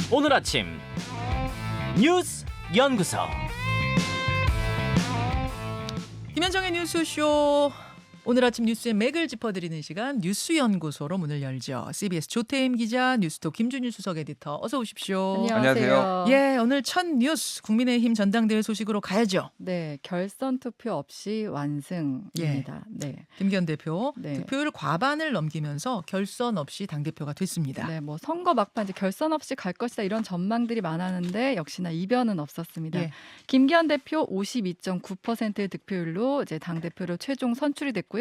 오늘 아침 뉴스 연구소. 김현정의 뉴스쇼. 오늘 아침 뉴스의 맥을 짚어드리는 시간 뉴스연구소로 문을 열죠. CBS 조태임 기자, 뉴스톱 김준일 수석 에디터 어서 오십시오. 안녕하세요. 예, 오늘 첫 뉴스 국민의힘 전당대회 소식으로 가야죠. 네, 결선 투표 없이 완승입니다. 네. 김기현 대표 네. 득표율 과반을 넘기면서 결선 없이 당대표가 됐습니다. 네, 뭐 선거 막판 이제 결선 없이 갈 것이다 이런 전망들이 많았는데 역시나 이변은 없었습니다. 예. 김기현 대표 52.9%의 득표율로 이제 당 대표로 최종 선출이 됐고요.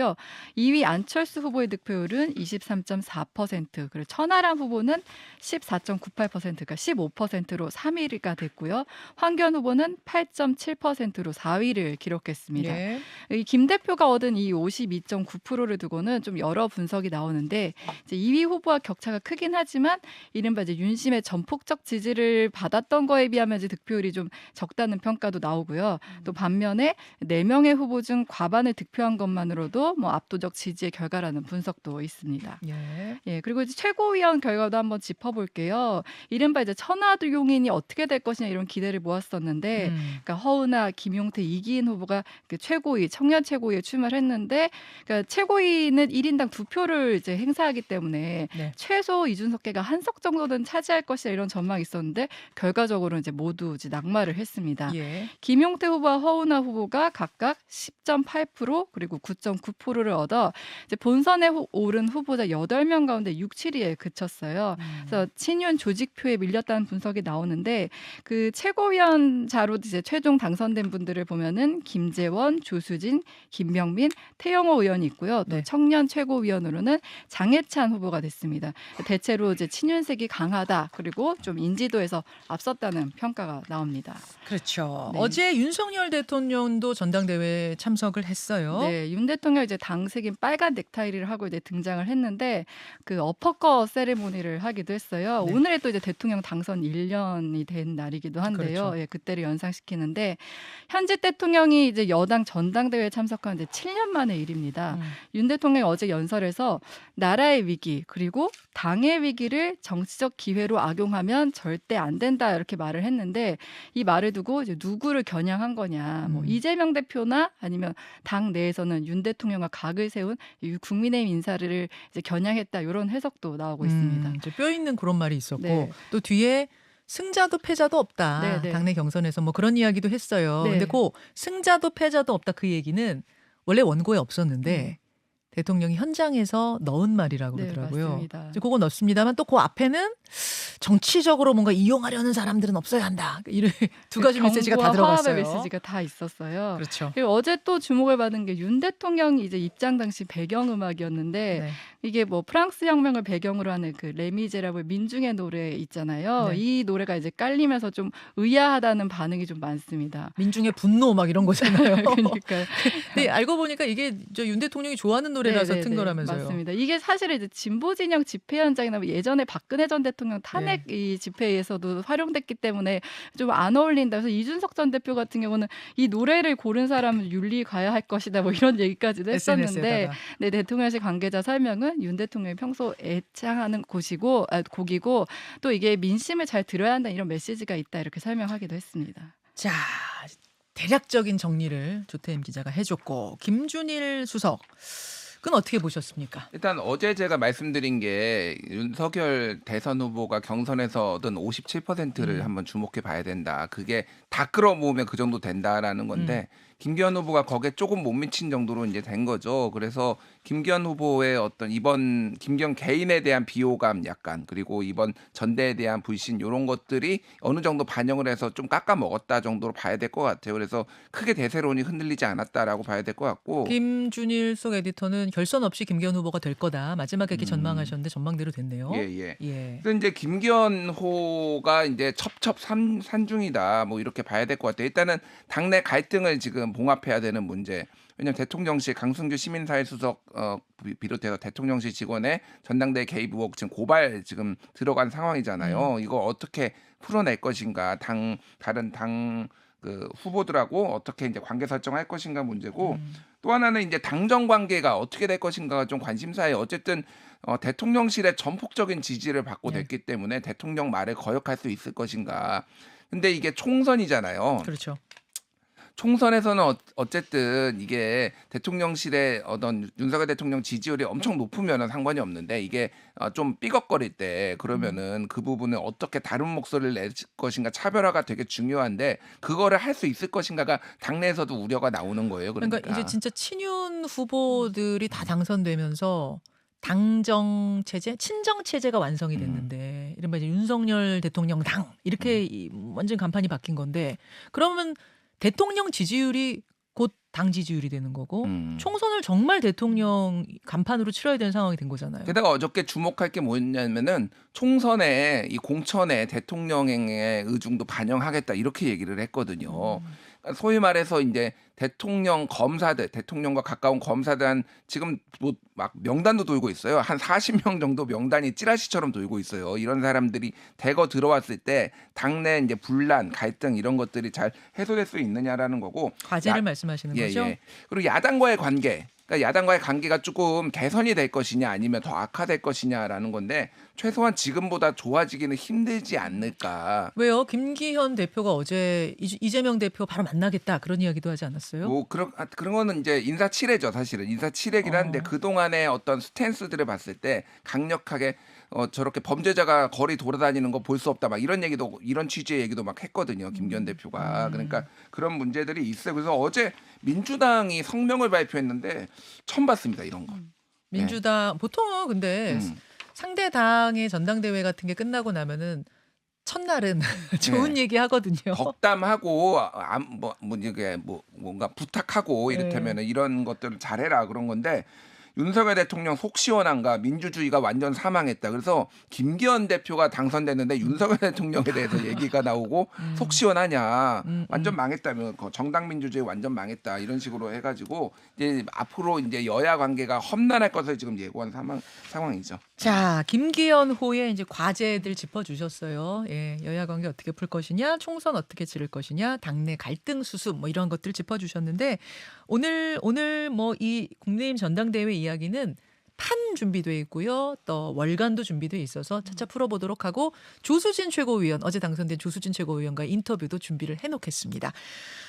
2위 안철수 후보의 득표율은 23.4%, 그리고 천하람 후보는 14.98%가 15%로 3위가 됐고요. 황교안 후보는 8.7%로 4위를 기록했습니다. 예. 이 김 대표가 얻은 이 52.9%를 두고는 좀 여러 분석이 나오는데 이제 2위 후보와 격차가 크긴 하지만 이른바 이제 윤심의 전폭적 지지를 받았던 거에 비하면 이제 득표율이 좀 적다는 평가도 나오고요. 또 반면에 4명의 후보 중 과반을 득표한 것만으로도 뭐 압도적 지지의 결과라는 분석도 있습니다. 예. 예, 그리고 이제 최고위원 결과도 한번 짚어볼게요. 이른바 이제 천하도 용인이 어떻게 될 것이냐 이런 기대를 모았었는데, 그러니까 허은하, 김용태, 이기인 후보가 그 최고위, 청년 최고위에 출마를 했는데, 그러니까 최고위는 1인당 2표를 이제 행사하기 때문에 네. 최소 이준석계가 한석 정도는 차지할 것이다 이런 전망이 있었는데 결과적으로 이제 모두 이제 낙마를 했습니다. 예. 김용태 후보와 허은하 후보가 각각 10.8% 그리고 9.9%를 얻어 이제 본선에 오른 후보자 8명 가운데 6, 7위에 그쳤어요. 그래서 친윤 조직표에 밀렸다는 분석이 나오는데 그 최고위원자로 이제 최종 당선된 분들을 보면은 김재원, 조수진, 김병민, 태영호 의원이 있고요. 또 네. 청년 최고위원으로는 장해찬 후보가 됐습니다. 대체로 이제 친윤색이 강하다 그리고 좀 인지도에서 앞섰다는 평가가 나옵니다. 그렇죠. 네. 어제 윤석열 대통령도 전당대회에 참석을 했어요. 네, 윤 대통령 이제 당색인 빨간 넥타이를 하고 이제 등장을 했는데 그 어퍼컷 세레모니를 하기도 했어요. 네. 오늘에 또 이제 대통령 당선 1년이 된 날이기도 한데요. 그렇죠. 예, 그때를 연상시키는데 현직 대통령이 이제 여당 전당대회에 참석하는데 7년 만의 일입니다. 윤 대통령이 어제 연설에서 나라의 위기 그리고 당의 위기를 정치적 기회로 악용하면 절대 안 된다 이렇게 말을 했는데 이 말을 두고 이제 누구를 겨냥한 거냐, 뭐 이재명 대표나 아니면 당 내에서는 윤 대통령과 각을 세운 이 국민의힘 인사를 이제 겨냥했다 이런 해석도 나오고 있습니다. 이제 뼈 있는 그런 말이 있었고 네. 또 뒤에 승자도 패자도 없다. 네, 네. 당내 경선에서 뭐 그런 이야기도 했어요. 네. 근데 그 승자도 패자도 없다 그 얘기는 원래 원고에 없었는데 대통령이 현장에서 넣은 말이라고 네, 그러더라고요. 맞습니다. 이제 그거 넣습니다만 또 그 앞에는 정치적으로 뭔가 이용하려는 사람들은 없어야 한다. 이런 두 가지 메시지가 다 경고와 들어갔어요. 화합의 메시지가 다 있었어요. 그렇죠. 그리고 어제 또 주목을 받은 게 윤 대통령이 이제 입장 당시 배경음악이었는데 네. 이게 뭐 프랑스 혁명을 배경으로 하는 그 레미제라블 민중의 노래 있잖아요. 네. 이 노래가 이제 깔리면서 좀 의아하다는 반응이 좀 많습니다. 민중의 분노 막 이런 거잖아요. 그러니까 근데 알고 보니까 이게 저 윤 대통령이 좋아하는 노래라서 네, 네, 튼 네, 거라면서요. 맞습니다. 이게 사실 이제 진보 진영 집회 현장이나 뭐 예전에 박근혜 전 대통령 탄핵 이 집회에서도 활용됐기 때문에 좀 안 어울린다. 그래서 이준석 전 대표 같은 경우는 이 노래를 고른 사람은 윤리 가야 할 것이다. 뭐 이런 얘기까지도 했었는데, SNS에다가. 네, 대통령실 관계자 설명은 윤 대통령이 평소 애창하는 곡이고 또 이게 민심을 잘 들어야 한다 이런 메시지가 있다 이렇게 설명하기도 했습니다. 자, 대략적인 정리를 조태임 기자가 해줬고 김준일 수석 그건 어떻게 보셨습니까? 일단 어제 제가 말씀드린 게 윤석열 대선 후보가 경선에서 얻은 57%를 한번 주목해 봐야 된다. 그게 다 끌어모으면 그 정도 된다라는 건데 김기현 후보가 거기에 조금 못 미친 정도로 이제 된 거죠. 그래서 김기현 후보의 어떤 이번 김기현 개인에 대한 비호감 약간 그리고 이번 전대에 대한 불신 이런 것들이 어느 정도 반영을 해서 좀 깎아 먹었다 정도로 봐야 될 것 같아요. 그래서 크게 대세론이 흔들리지 않았다라고 봐야 될 것 같고 김준일 속 에디터는 결선 없이 김기현 후보가 될 거다. 마지막에 이렇게 전망하셨는데 전망대로 됐네요. 예. 예. 또 이제 김기현호가 이제 첩첩산중이다 뭐 이렇게 봐야 될 것 같아요. 일단은 당내 갈등을 지금 봉합해야 되는 문제. 왜냐하면 대통령실 강승규 시민사회수석 비롯해서 대통령실 직원의 전당대회 개입 의혹 지금 고발 지금 들어간 상황이잖아요. 이거 어떻게 풀어낼 것인가. 다른 당 그 후보들하고 어떻게 이제 관계 설정할 것인가 문제고 또 하나는 이제 당정 관계가 어떻게 될 것인가가 좀 관심사예요. 어쨌든 대통령실의 전폭적인 지지를 받고 네. 됐기 때문에 대통령 말을 거역할 수 있을 것인가. 근데 이게 총선이잖아요. 그렇죠. 총선에서는 어쨌든 이게 대통령실의 어떤 윤석열 대통령 지지율이 엄청 높으면은 상관이 없는데 이게 좀 삐걱거릴 때 그러면은 그 부분을 어떻게 다른 목소리를 낼 것인가 차별화가 되게 중요한데 그거를 할 수 있을 것인가가 당내에서도 우려가 나오는 거예요. 그러니까 그러니까, 이제 진짜 친윤 후보들이 다 당선되면서 당정 체제, 친정 체제가 완성이 됐는데 이른바 이제 윤석열 대통령 당 이렇게 완전 간판이 바뀐 건데 그러면 대통령 지지율이 곧 당 지지율이 되는 거고 총선을 정말 대통령 간판으로 치러야 되는 상황이 된 거잖아요. 게다가 어저께 주목할 게 뭐냐면은 총선에 이 공천에 대통령의 의중도 반영하겠다 이렇게 얘기를 했거든요. 그러니까 소위 말해서 이제 대통령 검사들, 대통령과 가까운 검사들 한 지금 뭐 막 명단도 돌고 있어요. 한 40명 정도 명단이 찌라시처럼 돌고 있어요. 이런 사람들이 대거 들어왔을 때 당내 이제 분란, 갈등 이런 것들이 잘 해소될 수 있느냐라는 거고. 과제를 말씀하시는 거죠? 예. 그리고 야당과의 관계. 그러니까 야당과의 관계가 조금 개선이 될 것이냐 아니면 더 악화될 것이냐라는 건데 최소한 지금보다 좋아지기는 힘들지 않을까. 왜요? 김기현 대표가 어제 이재명 대표 바로 만나겠다 그런 이야기도 하지 않았어요? 뭐 그런 거는 이제 인사치레죠 사실은 인사치레긴 한데 그 동안의 어떤 스탠스들을 봤을 때 강력하게 저렇게 범죄자가 거리 돌아다니는 거 볼 수 없다 막 이런 얘기도 이런 취지의 얘기도 막 했거든요 김기현 대표가. 그러니까 그런 문제들이 있어요. 그래서 어제 민주당이 성명을 발표했는데 처음 봤습니다 이런 거. 민주당 보통은 근데 음. 상대 당의 전당대회 같은 게 끝나고 나면은 첫날은 좋은 네. 얘기 하거든요. 덕담하고 이게 뭔가 부탁하고 네. 이를테면은 이런 것들을 잘해라 그런 건데 윤석열 대통령 속 시원한가 민주주의가 완전 사망했다. 그래서 김기현 대표가 당선됐는데 윤석열 대통령에 대해서 얘기가 나오고 속 시원하냐 완전 망했다며 정당 민주주의 완전 망했다 이런 식으로 해가지고 이제 앞으로 이제 여야 관계가 험난할 것을 지금 예고한 상황이죠. 자, 김기현 호의 이제 과제들 짚어주셨어요. 예, 여야 관계 어떻게 풀 것이냐, 총선 어떻게 치를 것이냐, 당내 갈등 수습 뭐 이런 것들 짚어주셨는데 오늘 뭐 이 국민의힘 전당대회 이야기는 판 준비돼 있고요. 또 월간도 준비돼 있어서 차차 풀어보도록 하고 조수진 최고위원 어제 당선된 조수진 최고위원과의 인터뷰도 준비를 해놓겠습니다.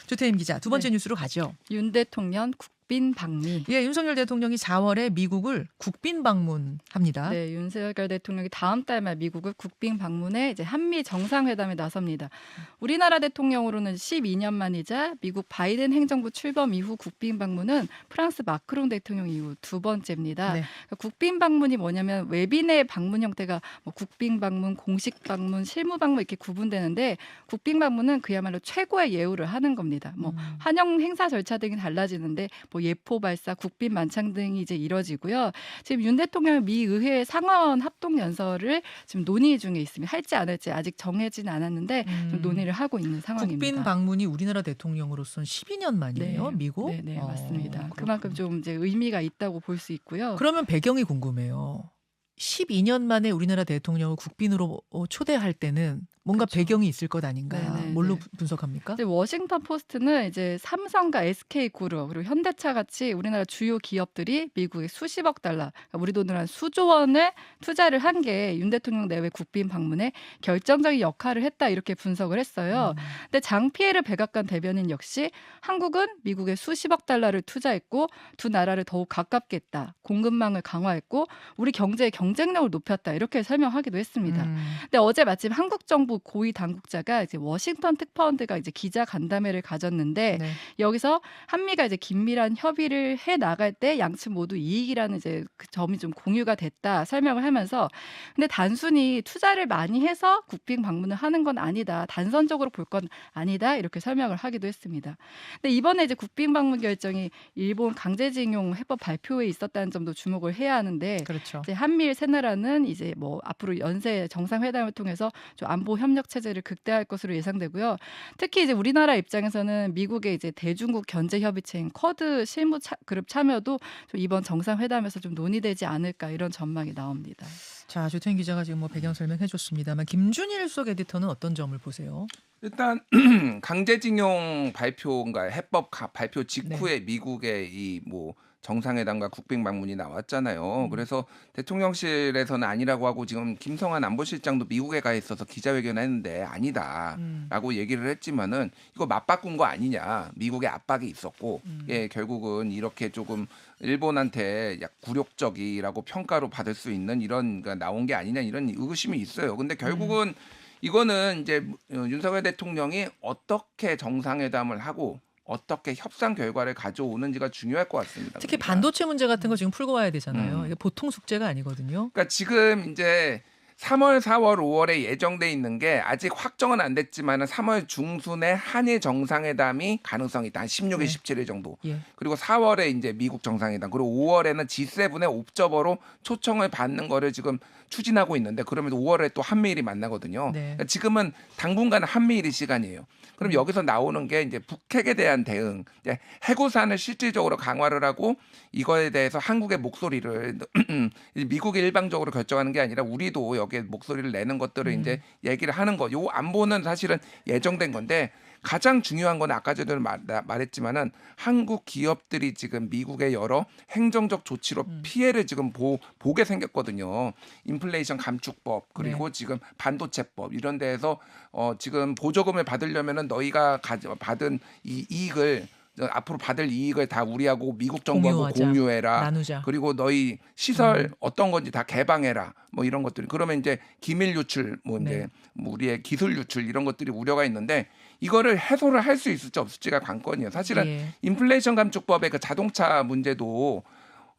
조태임 기자 두 번째 뉴스로 가죠. 윤 대통령 국빈 방미. 예, 윤석열 대통령이 4월에 미국을 국빈 방문합니다. 네, 윤석열 대통령이 다음 달 말 미국을 국빈 방문해 이제 한미 정상회담에 나섭니다. 우리나라 대통령으로는 12년 만이자 미국 바이든 행정부 출범 이후 국빈 방문은 프랑스 마크롱 대통령 이후 두 번째입니다. 네. 그러니까 국빈 방문이 뭐냐면 외빈의 방문 형태가 뭐 국빈 방문, 공식 방문, 실무 방문 이렇게 구분되는데 국빈 방문은 그야말로 최고의 예우를 하는 겁니다. 뭐 환영 행사 절차 등이 달라지는데 뭐 예포 발사, 국빈 만찬 등이 이제 이뤄지고요. 지금 윤 대통령 미 의회 상하원 합동 연설을 지금 논의 중에 있습니다. 할지 안 할지 아직 정해지는 않았는데 좀 논의를 하고 있는 상황입니다. 국빈 방문이 우리나라 대통령으로서는 12년 만이에요, 미국? 네, 맞습니다. 그렇군요. 그만큼 좀 이제 의미가 있다고 볼 수 있고요. 그러면 배경이 궁금해요. 12년 만에 우리나라 대통령을 국빈으로 초대할 때는 뭔가 그렇죠. 배경이 있을 것 아닌가? 네네네. 뭘로 분석합니까? 이제 워싱턴 포스트는 이제 삼성과 SK그룹 그리고 현대차 같이 우리나라 주요 기업들이 미국에 수십억 달러, 그러니까 우리 돈으로 한 수조 원을 투자를 한 게 윤 대통령 내외 국빈 방문에 결정적인 역할을 했다 이렇게 분석을 했어요. 근데 장피에르 백악관 대변인 역시 한국은 미국에 수십억 달러를 투자했고 두 나라를 더욱 가깝게 했다. 공급망을 강화했고 우리 경제의 경쟁력을 높였다 이렇게 설명하기도 했습니다. 근데 어제 마침 한국 정부 고위 당국자가 이제 워싱턴 특파원들과 이제 기자 간담회를 가졌는데 네. 여기서 한미가 이제 긴밀한 협의를 해 나갈 때 양측 모두 이익이라는 이제 그 점이 좀 공유가 됐다 설명을 하면서 근데 단순히 투자를 많이 해서 국빈 방문을 하는 건 아니다. 단선적으로 볼 건 아니다. 이렇게 설명을 하기도 했습니다. 근데 이번에 이제 국빈 방문 결정이 일본 강제징용 해법 발표에 있었다는 점도 주목을 해야 하는데 그렇죠. 이제 한미일 세 나라는 이제 뭐 앞으로 연쇄 정상회담을 통해서 좀 안보 협력 체제를 극대화할 것으로 예상되고요. 특히 이제 우리나라 입장에서는 미국의 이제 대중국 견제 협의체인 쿼드 실무 그룹 참여도 좀 이번 정상회담에서 좀 논의되지 않을까 이런 전망이 나옵니다. 자, 조태인 기자가 지금 뭐 배경 설명해줬습니다만 김준일 수석 에디터는 어떤 점을 보세요? 일단 강제징용 발표인가 해법 발표 직후에 미국의 이 뭐 정상회담과 국빈 방문이 나왔잖아요. 그래서 대통령실에서는 아니라고 하고 지금 김성한 안보실장도 미국에 가 있어서 기자회견했는데 아니다라고 얘기를 했지만은 이거 맞바꾼 거 아니냐. 미국의 압박이 있었고 예, 결국은 이렇게 조금 일본한테 약 굴욕적이라고 평가로 받을 수 있는 이런 가 나온 게 아니냐 이런 의구심이 있어요. 근데 결국은 이거는 이제 윤석열 대통령이 어떻게 정상회담을 하고 어떻게 협상 결과를 가져오는지가 중요할 것 같습니다. 특히 그러니까. 반도체 문제 같은 거 지금 풀고 와야 되잖아요. 이게 보통 숙제가 아니거든요. 그러니까 지금 이제 3월, 4월, 5월에 예정돼 있는 게 아직 확정은 안 됐지만은 3월 중순에 한일 정상회담이 가능성이 있다. 한 16일, 네. 17일 정도. 예. 그리고 4월에 이제 미국 정상회담, 그리고 5월에는 G7의 옵저버로 초청을 받는 거를 지금 추진하고 있는데 그러면 5월에 또 한미일이 만나거든요. 네. 그러니까 지금은 당분간 한미일이 시간이에요. 그럼 여기서 나오는 게 이제 북핵에 대한 대응, 이제 해구산을 실질적으로 강화를 하고 이거에 대해서 한국의 목소리를 미국이 일방적으로 결정하는 게 아니라 우리도 여기에 목소리를 내는 것들을 이제 얘기를 하는 거. 요 안보는 사실은 예정된 건데 가장 중요한 건 아까 전에 말했지만은 한국 기업들이 지금 미국의 여러 행정적 조치로 피해를 지금 보게 생겼거든요. 인플레이션 감축법 그리고 지금 반도체법 이런 데에서 지금 보조금을 받으려면은 너희가 받은 이 이익을 앞으로 받을 이익을 다 우리하고 미국 정부하고 공유하자. 공유해라. 나누자. 그리고 너희 시설 어떤 건지 다 개방해라. 뭐 이런 것들이 그러면 이제 기밀 유출 뭐 이제 네. 뭐 우리의 기술 유출 이런 것들이 우려가 있는데 이거를 해소를 할 수 있을지 없을지가 관건이에요. 사실은 예. 인플레이션 감축법의 그 자동차 문제도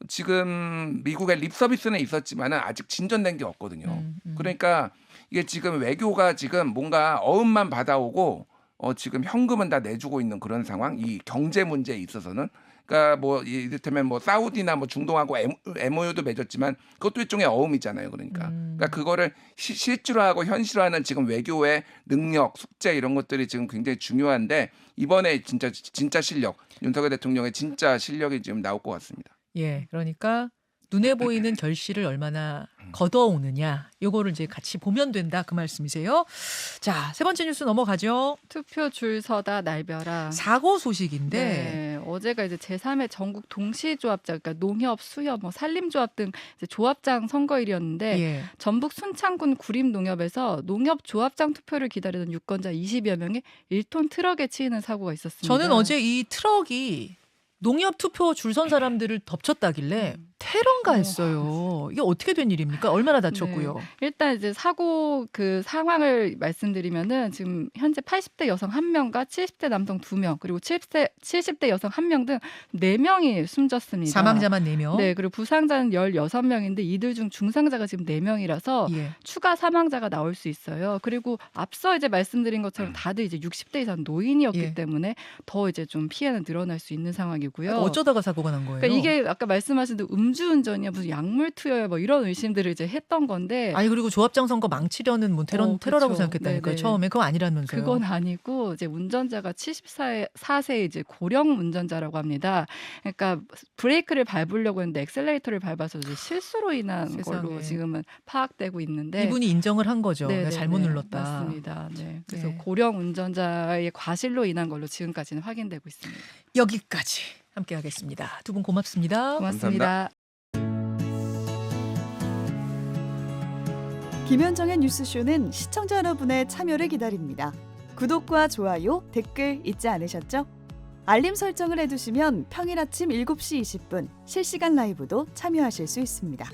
지금 미국의 립 서비스는 있었지만은 아직 진전된 게 없거든요. 그러니까 이게 지금 외교가 지금 뭔가 어음만 받아오고 지금 현금은 다 내주고 있는 그런 상황. 이 경제 문제에 있어서는 그러니까 뭐 이를테면 뭐 사우디나 뭐 중동하고 MOU도 맺었지만 그것도 일종의 어음이잖아요. 그러니까 그거를 실질화하고 현실화하는 지금 외교의 능력, 숙제 이런 것들이 지금 굉장히 중요한데 이번에 진짜 실력, 윤석열 대통령의 진짜 실력이 지금 나올 것 같습니다. 예, 그러니까 눈에 보이는 결실을 얼마나 걷어오느냐, 요거를 이제 같이 보면 된다 그 말씀이세요. 자, 세 번째 뉴스 넘어가죠. 투표 줄 서다 날벼라. 사고 소식인데 네, 어제가 이제 제3회 전국 동시조합장, 그러니까 농협, 수협, 뭐 산림조합 등 이제 조합장 선거일이었는데 예. 전북 순창군 구림농협에서 농협 조합장 투표를 기다리던 유권자 20여 명이 1톤 트럭에 치이는 사고가 있었습니다. 저는 어제 이 트럭이 농협 투표 줄 선 사람들을 덮쳤다길래 테러인가 했어요. 이게 어떻게 된 일입니까? 얼마나 다쳤고요? 일단 이제 사고 그 상황을 말씀드리면은 지금 현재 80대 여성 1명과 70대 남성 2명 그리고 70대 여성 1명 등 4명이 숨졌습니다. 사망자만 4명. 네, 그리고 부상자는 16명인데 이들 중 중상자가 지금 4명이라서 예. 추가 사망자가 나올 수 있어요. 그리고 앞서 이제 말씀드린 것처럼 다들 이제 60대 이상 노인이었기 예. 때문에 더 이제 좀 피해는 늘어날 수 있는 상황이고요. 어쩌다가 사고가 난 거예요? 그러니까 이게 아까 말씀하신 대로 음주운전이야 무슨 약물 투여야 뭐 이런 의심들을 이제 했던 건데 아니 그리고 조합장 선거 망치려는 뭐 테러라고 그렇죠. 생각했다니까요. 네네. 처음에 그거 아니라면서요. 그건 아니고 이제 운전자가 74세 이제 고령 운전자라고 합니다. 그러니까 브레이크를 밟으려고 했는데 엑셀레이터를 밟아서 이제 실수로 인한 세상에. 걸로 지금은 파악되고 있는데 이분이 인정을 한 거죠. 내가 네네네. 잘못 눌렀다. 맞습니다. 네. 그래서 네. 고령 운전자의 과실로 인한 걸로 지금까지는 확인되고 있습니다. 여기까지 함께하겠습니다. 두 분 고맙습니다. 고맙습니다. 김현정의 뉴스쇼는 시청자 여러분의 참여를 기다립니다. 구독과 좋아요, 댓글 잊지 않으셨죠? 알림 설정을 해두시면 평일 아침 7시 20분 실시간 라이브도 참여하실 수 있습니다.